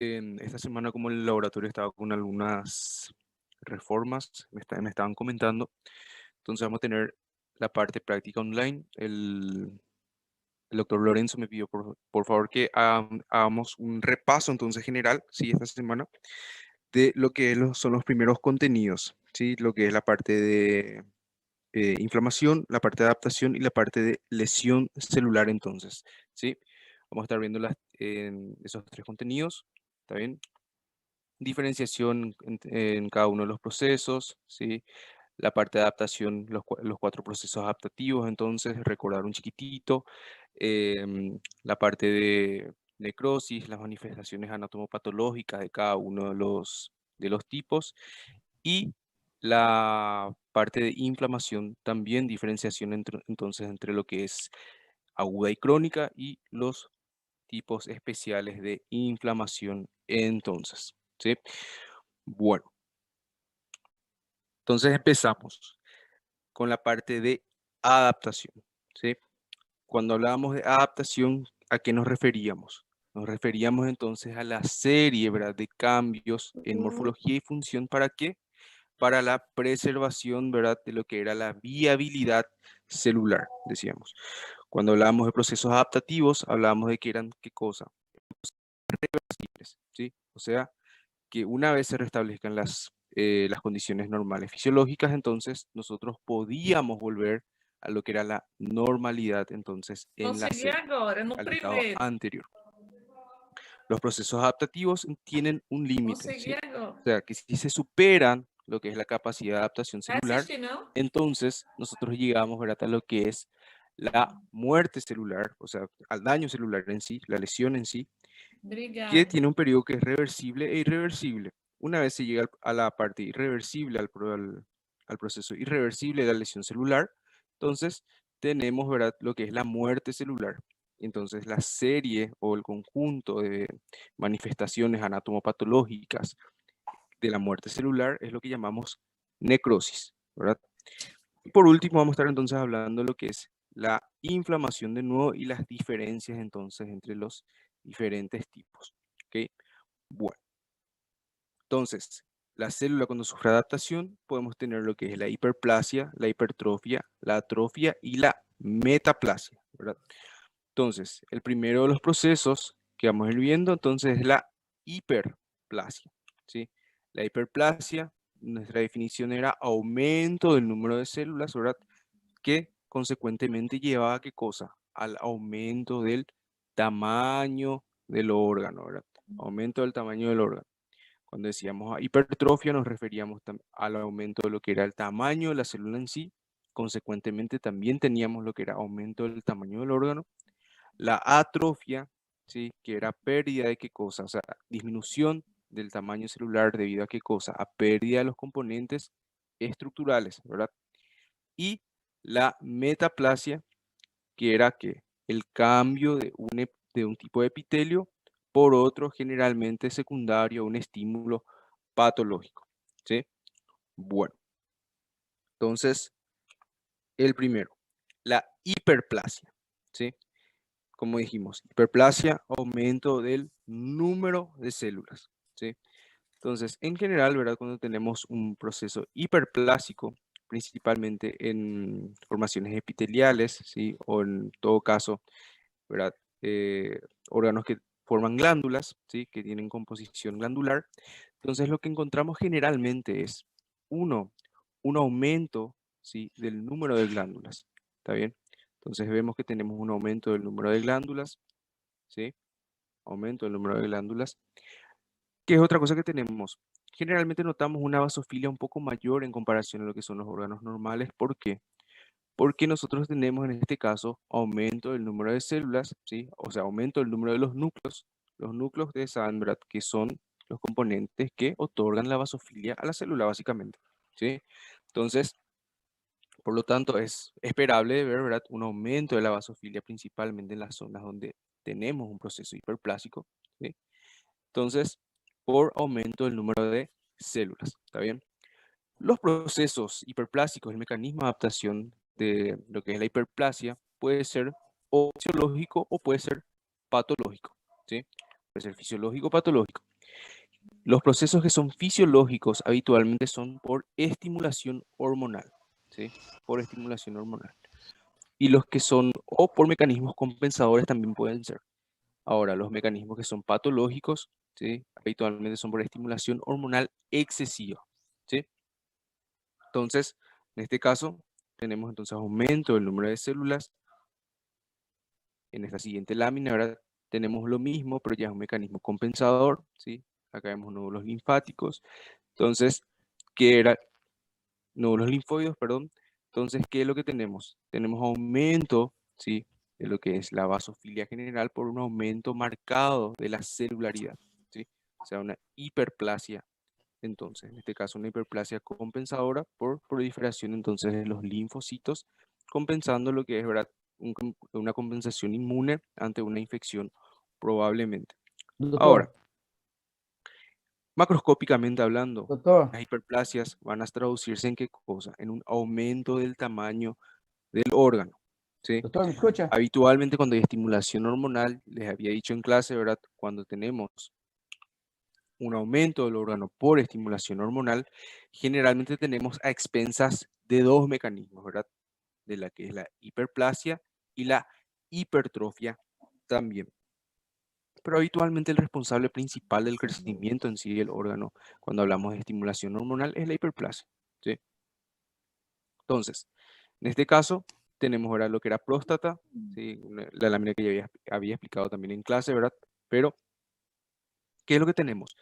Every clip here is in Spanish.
En esta semana, como el laboratorio estaba con algunas reformas, me estaban comentando, entonces vamos a tener la parte práctica online. El doctor Lorenzo me pidió por favor que hagamos un repaso entonces general, sí, esta semana, de lo que son los primeros contenidos, sí, lo que es la parte de inflamación, la parte de adaptación y la parte de lesión celular entonces, sí. Vamos a estar viendo en esos tres contenidos, ¿está bien? Diferenciación en cada uno de los procesos, ¿sí? La parte de adaptación, los cuatro procesos adaptativos, entonces recordar un chiquitito, la parte de necrosis, las manifestaciones anatomopatológicas de cada uno de los tipos y la parte de inflamación, también diferenciación entonces entre lo que es aguda y crónica y los tipos especiales de inflamación entonces, ¿sí? Bueno, entonces empezamos con la parte de adaptación, ¿sí? Cuando hablábamos de adaptación, ¿a qué nos referíamos? Nos referíamos entonces a la serie, ¿verdad?, de cambios en morfología y función. ¿Para qué? Para la preservación, ¿verdad?, de lo que era la viabilidad celular, decíamos. Cuando hablábamos de procesos adaptativos, hablábamos de que eran, ¿qué cosa? ¿Sí? O sea, que una vez se restablezcan las condiciones normales fisiológicas, entonces nosotros podíamos volver a lo que era la normalidad entonces en la Consegui célula, agora, no al estado primeiro. anterior. Los procesos adaptativos tienen un límite, Consegui ¿sí? agora. O sea, que si se superan lo que es la capacidad de adaptación Vai celular, assistir, não? entonces nosotros llegamos, ¿verdad?, a lo que es la muerte celular, o sea, al daño celular en sí, la lesión en sí, que Obrigada. tiene un periodo que es reversible e irreversible. Una vez se llega a la parte irreversible, al proceso irreversible de la lesión celular, entonces tenemos, ¿verdad?, lo que es la muerte celular. Entonces la serie o el conjunto de manifestaciones anatomopatológicas de la muerte celular es lo que llamamos necrosis, ¿verdad? Y por último vamos a estar entonces hablando de lo que es la inflamación de nuevo y las diferencias entonces entre los diferentes tipos. ¿Ok? Bueno, entonces, la célula cuando sufre adaptación podemos tener lo que es la hiperplasia, la hipertrofia, la atrofia y la metaplasia, ¿verdad? Entonces, el primero de los procesos que vamos a ir viendo entonces es la hiperplasia, ¿sí? La hiperplasia, nuestra definición era aumento del número de células, ¿verdad?, que consecuentemente lleva a qué cosa? Al aumento del tamaño del órgano, ¿verdad? Aumento del tamaño del órgano. Cuando decíamos hipertrofia nos referíamos al aumento de lo que era el tamaño de la célula en sí. Consecuentemente también teníamos lo que era aumento del tamaño del órgano. La atrofia, ¿sí?, que era pérdida de qué cosa, o sea, disminución del tamaño celular debido a qué cosa, a pérdida de los componentes estructurales, ¿verdad? Y la metaplasia, que era que el cambio de un tipo de epitelio por otro generalmente secundario a un estímulo patológico, ¿sí? Bueno, entonces, el primero, la hiperplasia, ¿sí? Como dijimos, hiperplasia, aumento del número de células, ¿sí? Entonces, en general, ¿verdad? Cuando tenemos un proceso hiperplásico, principalmente en formaciones epiteliales, ¿sí? O en todo caso, ¿verdad? Eh, órganos que forman glándulas, ¿sí?, que tienen composición glandular. Entonces, lo que encontramos generalmente es, uno, un aumento, ¿sí?, del número de glándulas, ¿está bien? Entonces, vemos que tenemos un aumento del número de glándulas, ¿sí? Aumento del número de glándulas. ¿Qué es otra cosa que tenemos? Generalmente notamos una basofilia un poco mayor en comparación a lo que son los órganos normales. ¿Por qué? Porque nosotros tenemos en este caso aumento del número de células, ¿sí? O sea, aumento del número de los núcleos. Los núcleos de Sandbrat, que son los componentes que otorgan la basofilia a la célula, básicamente, ¿sí? Entonces, por lo tanto, es esperable ver, ¿verdad?, un aumento de la basofilia, principalmente en las zonas donde tenemos un proceso hiperplásico, ¿sí? Entonces, por aumento del número de células, ¿está bien? Los procesos hiperplásicos, el mecanismo de adaptación de lo que es la hiperplasia, puede ser o fisiológico o puede ser patológico, ¿sí? Puede ser fisiológico o patológico. Los procesos que son fisiológicos habitualmente son por estimulación hormonal, ¿sí? Por estimulación hormonal. Y los que son o por mecanismos compensadores también pueden ser. Ahora, los mecanismos que son patológicos, ¿sí? Habitualmente son por estimulación hormonal excesiva, ¿sí? Entonces, en este caso, tenemos entonces aumento del número de células. En esta siguiente lámina, ahora tenemos lo mismo, pero ya es un mecanismo compensador, ¿sí? Acá vemos nódulos linfáticos. Entonces, ¿qué era? Nódulos linfoides, perdón. Entonces, ¿qué es lo que tenemos? Tenemos aumento, ¿sí? De lo que es la basofilia general por un aumento marcado de la celularidad, ¿sí? O sea, una hiperplasia. Entonces, en este caso, una hiperplasia compensadora por proliferación entonces de los linfocitos, compensando lo que es, ¿verdad? Una compensación inmune ante una infección probablemente. Ahora, Doctor, macroscópicamente hablando, doctor, las hiperplasias van a traducirse en qué cosa? En un aumento del tamaño del órgano, ¿sí? doctor, ¿me escucha? Habitualmente cuando hay estimulación hormonal, les había dicho en clase, ¿verdad? Cuando tenemos un aumento del órgano por estimulación hormonal, generalmente tenemos a expensas de dos mecanismos, ¿verdad? De la que es la hiperplasia y la hipertrofia también. Pero habitualmente el responsable principal del crecimiento en sí del órgano, cuando hablamos de estimulación hormonal, es la hiperplasia, ¿sí? Entonces, en este caso, tenemos ahora lo que era próstata, ¿sí? La lámina que ya había explicado también en clase, ¿verdad? Pero, ¿qué es lo que tenemos?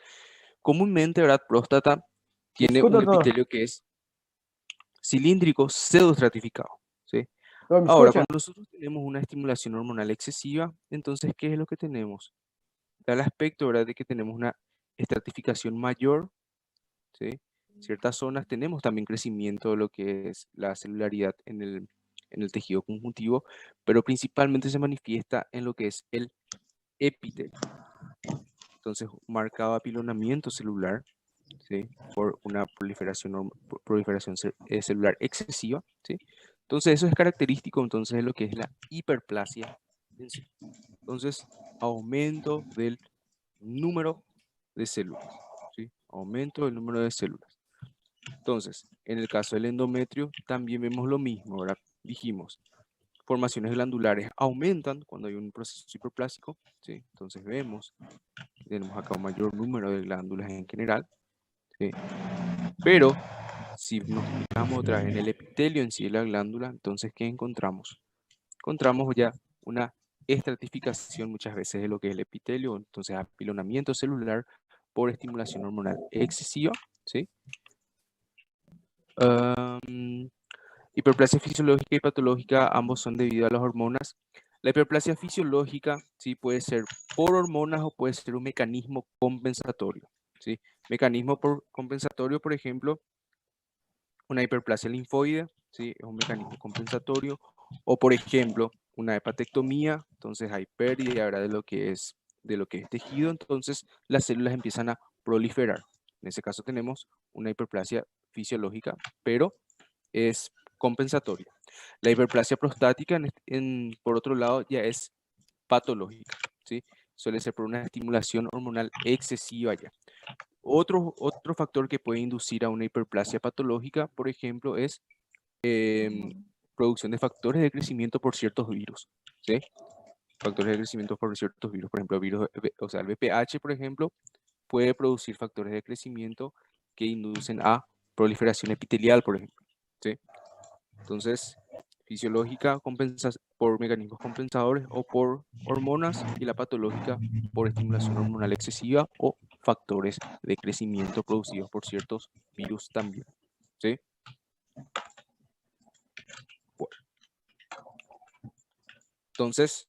Comúnmente, ¿verdad? Próstata ¿Me tiene escucha, un doctor? epitelio que es cilíndrico pseudoestratificado, ¿sí? Doctor, ¿me Ahora, escucha? cuando nosotros tenemos una estimulación hormonal excesiva, entonces, ¿qué es lo que tenemos? Da el aspecto, ¿verdad? De que tenemos una estratificación mayor, ¿sí? Ciertas zonas tenemos también crecimiento de lo que es la celularidad en el tejido conjuntivo, pero principalmente se manifiesta en lo que es el epitelio. Entonces, marcado apilonamiento celular, ¿sí? Por una proliferación celular excesiva, ¿sí? Entonces, eso es característico entonces de lo que es la hiperplasia en sí. Entonces, aumento del número de células, ¿sí? Aumento del número de células. Entonces, en el caso del endometrio, también vemos lo mismo, ¿verdad? Dijimos, formaciones glandulares aumentan cuando hay un proceso hiperplásico, ¿sí? Entonces vemos, tenemos acá un mayor número de glándulas en general, ¿sí? Pero si nos fijamos otra vez en el epitelio en sí de la glándula, entonces, ¿qué encontramos? Encontramos ya una estratificación muchas veces de lo que es el epitelio, entonces apilonamiento celular por estimulación hormonal excesiva, ¿sí? Um, Hiperplasia fisiológica y patológica, ambos son debido a las hormonas. La hiperplasia fisiológica, sí, puede ser por hormonas o puede ser un mecanismo compensatorio, ¿sí? Mecanismo compensatorio, por ejemplo, una hiperplasia linfoide, ¿sí? Es un mecanismo compensatorio. O, por ejemplo, una hepatectomía, entonces hay pérdida ahora de lo que es tejido, entonces las células empiezan a proliferar. En ese caso tenemos una hiperplasia fisiológica, pero es compensatoria. La hiperplasia prostática, por otro lado, ya es patológica, ¿sí? Suele ser por una estimulación hormonal excesiva ya. Otro factor que puede inducir a una hiperplasia patológica, por ejemplo, es producción de factores de crecimiento por ciertos virus, ¿sí? Factores de crecimiento por ciertos virus, por ejemplo, o sea, el VPH, por ejemplo, puede producir factores de crecimiento que inducen a proliferación epitelial, por ejemplo, ¿sí? Entonces, fisiológica por mecanismos compensadores o por hormonas y la patológica por estimulación hormonal excesiva o factores de crecimiento producidos por ciertos virus también, ¿sí? Bueno, entonces,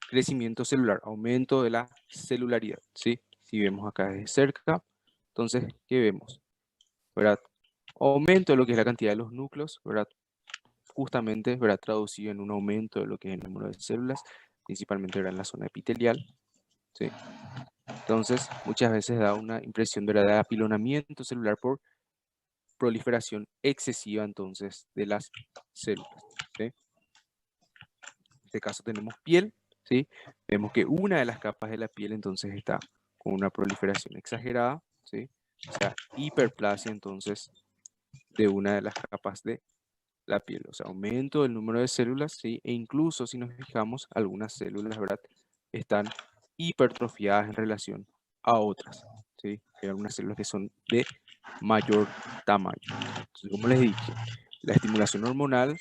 crecimiento celular, aumento de la celularidad, ¿sí? Si vemos acá desde cerca, entonces, ¿qué vemos? ¿Verdad? Aumento de lo que es la cantidad de los núcleos, ¿verdad? Justamente, ¿verdad? Traducido en un aumento de lo que es el número de células, principalmente ¿verdad? En la zona epitelial, ¿sí? Entonces, muchas veces da una impresión ¿verdad? De apilonamiento celular por proliferación excesiva entonces de las células, ¿sí? En este caso tenemos piel, ¿sí? Vemos que una de las capas de la piel entonces está con una proliferación exagerada, ¿sí? O sea, hiperplasia entonces de una de las capas de la piel, o sea, aumento del número de células, ¿sí? E incluso si nos fijamos, algunas células, ¿verdad? Están hipertrofiadas en relación a otras, ¿sí? Hay algunas células que son de mayor tamaño. Entonces, como les dije, la estimulación hormonal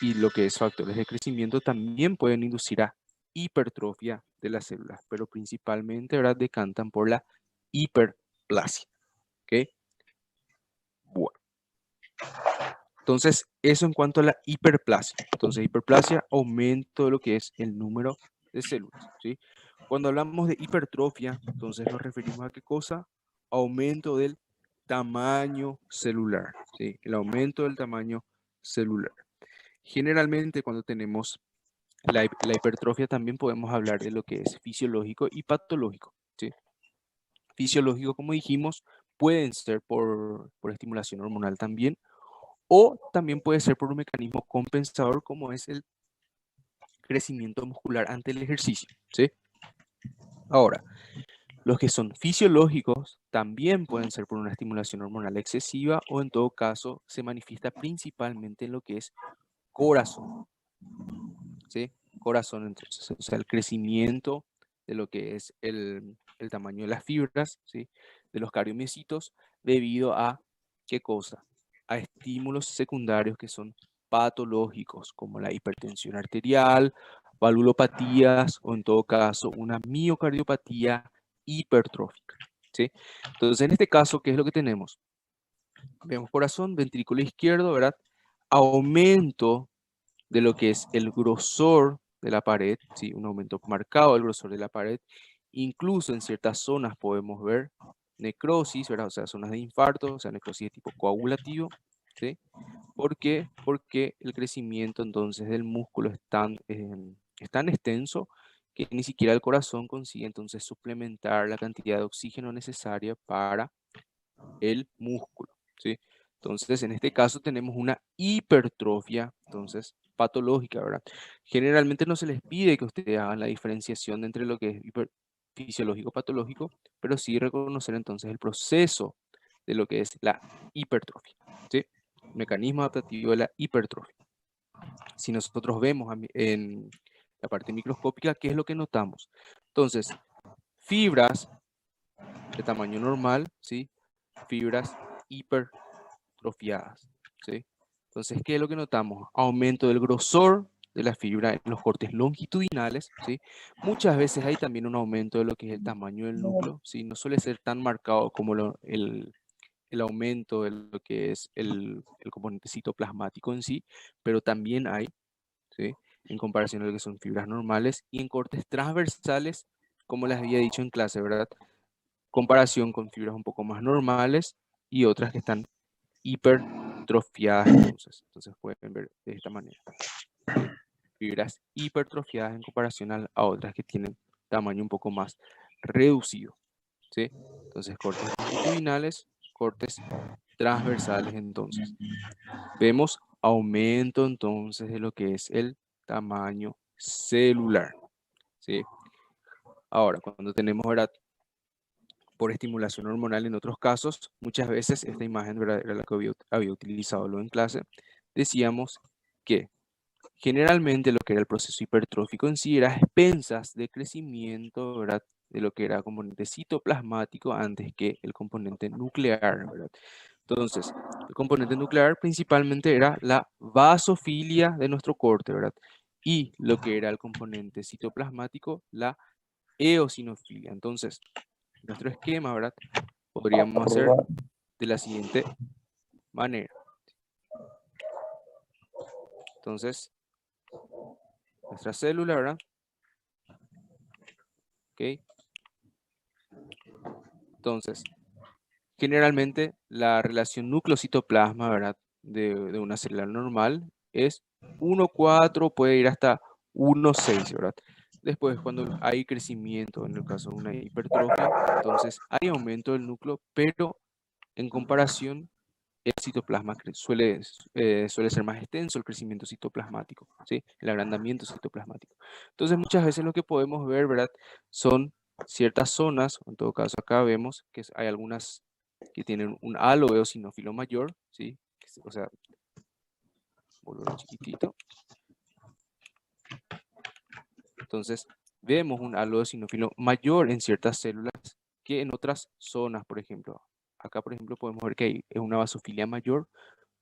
y lo que es factores de crecimiento también pueden inducir a hipertrofia de las células, pero principalmente, ¿verdad? Decantan por la hiperplasia, ¿ok? Bueno. Entonces, eso en cuanto a la hiperplasia. Entonces, hiperplasia, aumento de lo que es el número de células, ¿sí? Cuando hablamos de hipertrofia, entonces nos referimos a qué cosa? Aumento del tamaño celular, ¿sí? El aumento del tamaño celular. Generalmente, cuando tenemos la hipertrofia, también podemos hablar de lo que es fisiológico y patológico, ¿sí? Fisiológico, como dijimos, pueden ser por estimulación hormonal también, o también puede ser por un mecanismo compensador como es el crecimiento muscular ante el ejercicio, ¿sí? Ahora, los que son fisiológicos también pueden ser por una estimulación hormonal excesiva o en todo caso se manifiesta principalmente en lo que es corazón, ¿sí? Corazón entonces, o sea, el crecimiento de lo que es el tamaño de las fibras, ¿sí? De los cardiomiocitos debido a, ¿qué cosa? A estímulos secundarios que son patológicos, como la hipertensión arterial, valvulopatías o en todo caso una miocardiopatía hipertrófica, ¿sí? Entonces, en este caso, ¿qué es lo que tenemos? Vemos corazón, ventrículo izquierdo, ¿verdad? Aumento de lo que es el grosor de la pared, ¿sí? Un aumento marcado del grosor de la pared. Incluso en ciertas zonas podemos ver necrosis, ¿verdad? O sea, zonas de infarto, o sea, necrosis de tipo coagulativo, ¿sí? ¿Por qué? Porque el crecimiento entonces del músculo es tan extenso que ni siquiera el corazón consigue entonces suplementar la cantidad de oxígeno necesaria para el músculo, ¿sí? Entonces, en este caso tenemos una hipertrofia, entonces, patológica, ¿verdad? Generalmente no se les pide que ustedes hagan la diferenciación entre lo que es fisiológico patológico, pero sí reconocer entonces el proceso de lo que es la hipertrofia, ¿sí? Mecanismo adaptativo de la hipertrofia. Si nosotros vemos en la parte microscópica, ¿qué es lo que notamos? Entonces, fibras de tamaño normal, ¿sí? Fibras hipertrofiadas, ¿sí? Entonces, ¿qué es lo que notamos? Aumento del grosor de la fibra en los cortes longitudinales, ¿sí? Muchas veces hay también un aumento de lo que es el tamaño del núcleo, ¿sí? No suele ser tan marcado como el aumento de lo que es el componente citoplasmático en sí, pero también hay, ¿sí? En comparación a lo que son fibras normales y en cortes transversales, como les había dicho en clase, ¿verdad? Comparación con fibras un poco más normales y otras que están hipertrofiadas entonces pueden ver de esta manera, ¿sí? Fibras hipertrofiadas en comparación a otras que tienen tamaño un poco más reducido, ¿sí? Entonces cortes longitudinales, cortes transversales entonces. Vemos aumento entonces de lo que es el tamaño celular, ¿sí? Ahora, cuando tenemos, ¿verdad? Por estimulación hormonal en otros casos, muchas veces esta imagen, ¿verdad? Era la que había utilizado luego en clase, decíamos que generalmente lo que era el proceso hipertrófico en sí era a expensas de crecimiento, ¿verdad? De lo que era componente citoplasmático antes que el componente nuclear, ¿verdad? Entonces, el componente nuclear principalmente era la vasofilia de nuestro corte, ¿verdad? Y lo que era el componente citoplasmático, la eosinofilia. Entonces, nuestro esquema, ¿verdad? Podríamos hacer de la siguiente manera. Entonces, nuestra célula, ¿verdad? Ok. Entonces, generalmente la relación núcleo-citoplasma, ¿verdad? De una célula normal es 1,4, puede ir hasta 1,6, ¿verdad? Después, cuando hay crecimiento, en el caso de una hipertrofia, entonces hay aumento del núcleo, pero en comparación el citoplasma suele ser más extenso el crecimiento citoplasmático, ¿sí? El agrandamiento citoplasmático. Entonces, muchas veces lo que podemos ver, ¿verdad? Son ciertas zonas, en todo caso acá vemos que hay algunas que tienen un halo eosinófilo mayor, ¿sí? O sea, volver chiquitito. Entonces, vemos un halo eosinófilo mayor en ciertas células que en otras zonas, por ejemplo. Acá, por ejemplo, podemos ver que hay una basofilia mayor.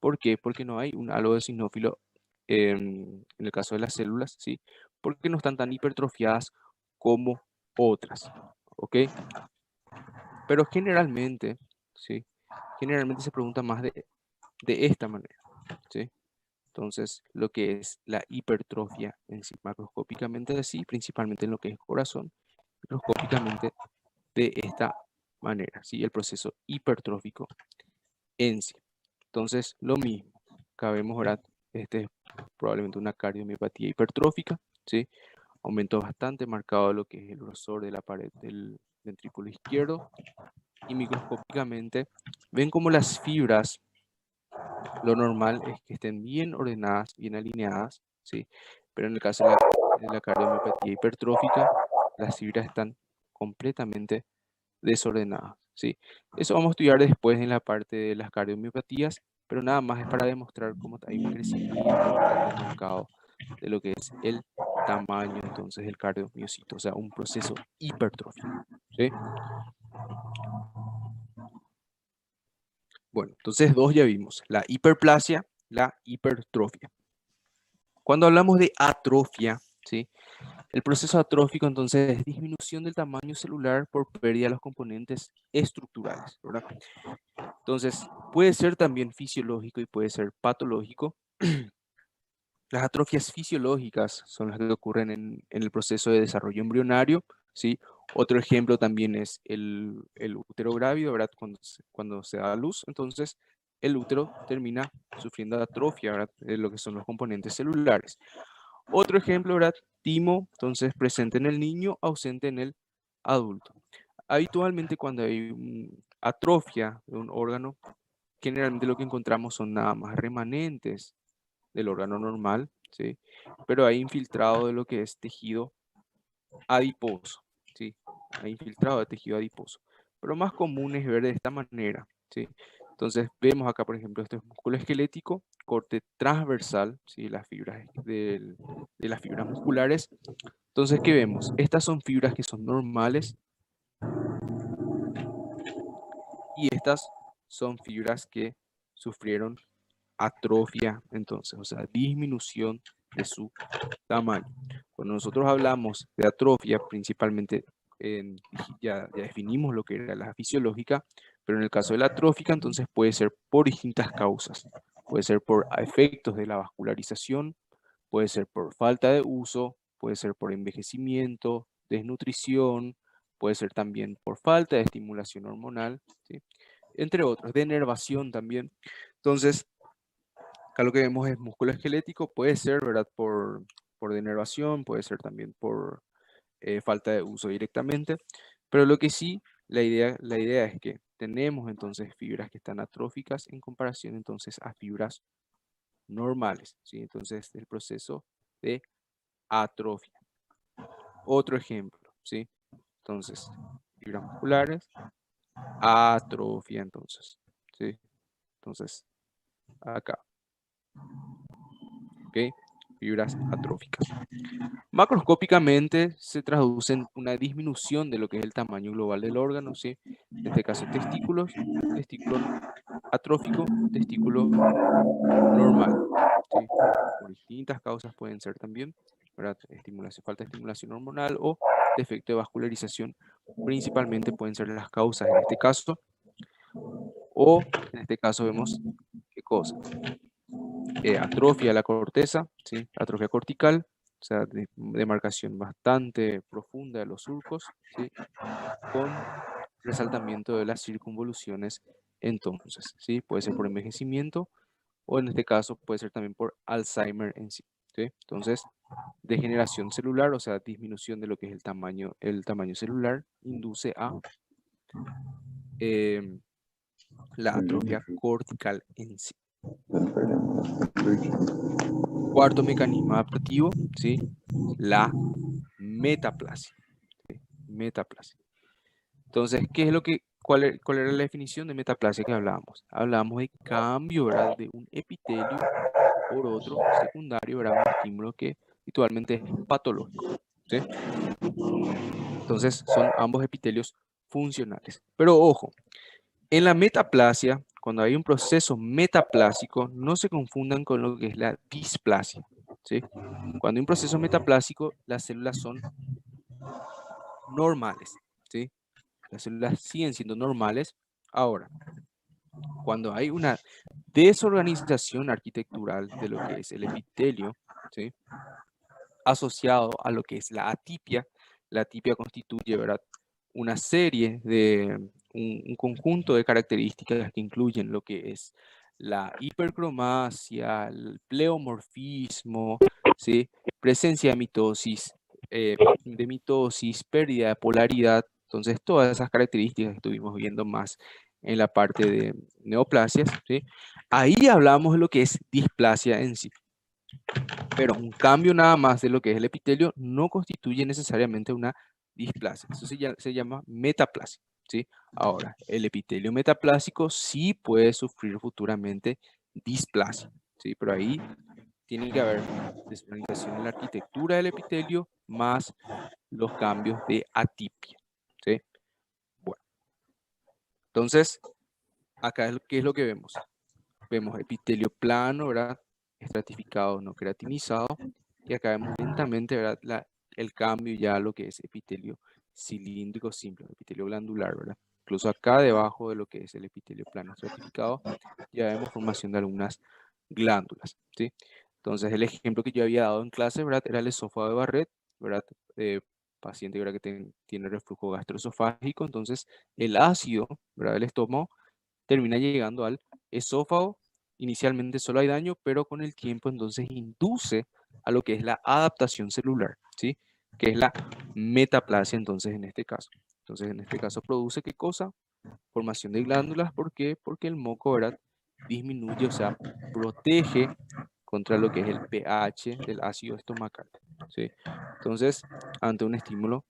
¿Por qué? Porque no hay un halo eosinófilo en el caso de las células, ¿sí? Porque no están tan hipertrofiadas como otras, ¿ok? Pero generalmente, ¿sí? Generalmente se pregunta más de esta manera, ¿sí? Entonces, lo que es la hipertrofia en sí, macroscópicamente así, principalmente en lo que es corazón, microscópicamente de esta manera, ¿sí? El proceso hipertrófico en sí. Entonces, lo mismo, acá vemos, ¿verdad? Este es probablemente una cardiomiopatía hipertrófica, ¿sí? Aumento bastante marcado de lo que es el grosor de la pared del ventrículo izquierdo. Y microscópicamente, ven como las fibras, lo normal es que estén bien ordenadas, bien alineadas, ¿sí? Pero en el caso de la cardiomiopatía hipertrófica, las fibras están completamente desordenadas, ¿sí? Eso vamos a estudiar después en la parte de las cardiomiopatías, pero nada más es para demostrar cómo hay un crecimiento bastante marcado de lo que es el tamaño entonces del cardiomiocito, o sea, un proceso hipertrófico, ¿sí? Bueno, entonces dos ya vimos, la hiperplasia, la hipertrofia. Cuando hablamos de atrofia, ¿sí? El proceso atrófico entonces es disminución del tamaño celular por pérdida de los componentes estructurales, ¿verdad? Entonces, puede ser también fisiológico y puede ser patológico. Las atrofias fisiológicas son las que ocurren en el proceso de desarrollo embrionario, ¿sí? Otro ejemplo también es el útero grávido, ¿verdad? Cuando se da a luz, entonces el útero termina sufriendo atrofia, ¿verdad? De lo que son los componentes celulares. Otro ejemplo, ¿verdad? Timo, entonces presente en el niño, ausente en el adulto. Habitualmente cuando hay atrofia de un órgano, generalmente lo que encontramos son nada más remanentes del órgano normal, ¿sí? Pero hay infiltrado de lo que es tejido adiposo, ¿sí? Hay infiltrado de tejido adiposo. Pero más común es ver de esta manera, ¿sí? Entonces vemos acá, por ejemplo, esto es músculo esquelético, corte transversal, ¿sí? Las fibras de las fibras musculares. Entonces, ¿qué vemos? Estas son fibras que son normales y estas son fibras que sufrieron atrofia, entonces, o sea, disminución de su tamaño. Cuando nosotros hablamos de atrofia, principalmente ya definimos lo que era la fisiológica, pero en el caso de la atrófica, entonces puede ser por distintas causas. Puede ser por efectos de la vascularización, puede ser por falta de uso, puede ser por envejecimiento, desnutrición, puede ser también por falta de estimulación hormonal, ¿sí? Entre otros, denervación también. Entonces, acá lo que vemos es músculo esquelético, puede ser, ¿verdad? Por denervación, puede ser también por falta de uso directamente, pero lo que sí, la idea es que tenemos entonces fibras que están atróficas en comparación entonces a fibras normales, ¿sí? Entonces, el proceso de atrofia. Otro ejemplo, ¿sí? Entonces, fibras musculares, atrofia entonces, ¿sí? Entonces, acá, ¿ok? Fibras atróficas. Macroscópicamente se traduce en una disminución de lo que es el tamaño global del órgano, ¿sí? En este caso, testículos, testículo atrófico, testículo normal, ¿sí? Por distintas causas pueden ser también, ¿verdad? Falta de estimulación hormonal o defecto de vascularización, principalmente pueden ser las causas en este caso, o en este caso vemos qué cosa, atrofia de la corteza, ¿sí? Atrofia cortical, o sea, demarcación bastante profunda de los surcos, ¿sí? Con resaltamiento de las circunvoluciones entonces, ¿sí? Puede ser por envejecimiento o en este caso puede ser también por Alzheimer en sí, ¿sí? Entonces, degeneración celular, o sea, disminución de lo que es el tamaño celular, induce a em, la atrofia cortical en sí. Cuarto mecanismo adaptativo, ¿sí? La metaplasia. ¿Sí? metaplasia. Entonces, ¿cuál era la definición de metaplasia que hablábamos? Hablábamos de cambio, ¿verdad?, de un epitelio por otro secundario, ¿verdad?, un estímulo que habitualmente es patológico, ¿sí? Entonces, son ambos epitelios funcionales. Pero ojo, en la metaplasia, cuando hay un proceso metaplásico, no se confundan con lo que es la displasia, ¿sí? Cuando hay un proceso metaplásico, las células son normales, ¿sí? Las células siguen siendo normales. Ahora, cuando hay una desorganización arquitectural de lo que es el epitelio, ¿sí?, asociado a lo que es la atipia constituye, ¿verdad?, una serie de, un conjunto de características que incluyen lo que es la hipercromasia, el pleomorfismo, ¿sí?, presencia de mitosis, pérdida de polaridad. Entonces, todas esas características que estuvimos viendo más en la parte de neoplasias, ¿sí? Ahí hablamos de lo que es displasia en sí. Pero un cambio nada más de lo que es el epitelio no constituye necesariamente una displasia. Eso se llama metaplasia, ¿sí? Ahora, el epitelio metaplásico sí puede sufrir futuramente displasia, ¿sí? Pero ahí tiene que haber desorganización en la arquitectura del epitelio más los cambios de atipia, ¿sí? Bueno, entonces, acá ¿qué es lo que vemos? Vemos epitelio plano, ¿verdad?, estratificado, no queratinizado. Y acá vemos lentamente, ¿verdad?, el cambio ya a lo que es epitelio cilíndrico simple, epitelio glandular, ¿verdad? Incluso acá debajo de lo que es el epitelio plano estratificado, ya vemos formación de algunas glándulas, ¿sí? Entonces, el ejemplo que yo había dado en clase, ¿verdad?, era el esófago de Barrett, ¿verdad? Paciente, ¿verdad?, que tiene reflujo gastroesofágico. Entonces, el ácido, ¿verdad?, del estómago termina llegando al esófago. Inicialmente solo hay daño, pero con el tiempo entonces induce a lo que es la adaptación celular, ¿sí?, que es la metaplasia entonces en este caso. Entonces en este caso produce ¿qué cosa? Formación de glándulas. ¿Por qué? Porque el moco, ¿verdad?, disminuye, o sea, protege contra lo que es el pH del ácido estomacal, ¿sí? Entonces, ante un estímulo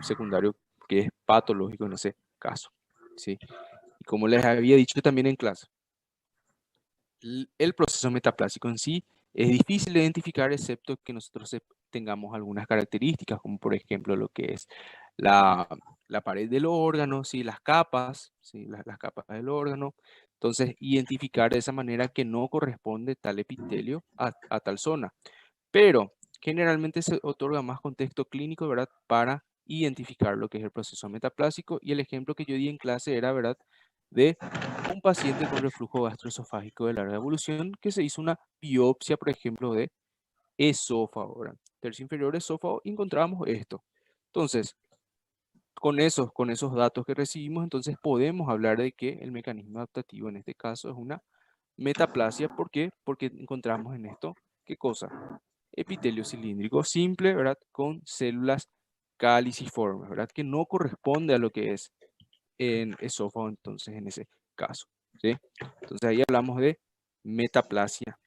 secundario que es patológico en ese caso, ¿sí? Y como les había dicho también en clase, el proceso metaplásico en sí es difícil de identificar, excepto que nosotros tengamos algunas características, como por ejemplo lo que es la, la pared del órgano, ¿sí?, las capas, ¿sí?, las capas del órgano. Entonces, identificar de esa manera que no corresponde tal epitelio a tal zona. Pero generalmente se otorga más contexto clínico, ¿verdad?, para identificar lo que es el proceso metaplásico. Y el ejemplo que yo di en clase era, ¿verdad?, de un paciente con reflujo gastroesofágico de larga evolución que se hizo una biopsia, por ejemplo, de esófago, ¿verdad? Tercio inferior esófago, y encontramos esto. Entonces, con esos datos que recibimos, entonces podemos hablar de que el mecanismo adaptativo en este caso es una metaplasia. ¿Por qué? Porque encontramos en esto, ¿qué cosa? Epitelio cilíndrico simple, ¿verdad?, con células caliciformes, ¿verdad?, que no corresponde a lo que es en esófago, entonces en ese caso, ¿sí? Entonces ahí hablamos de metaplasia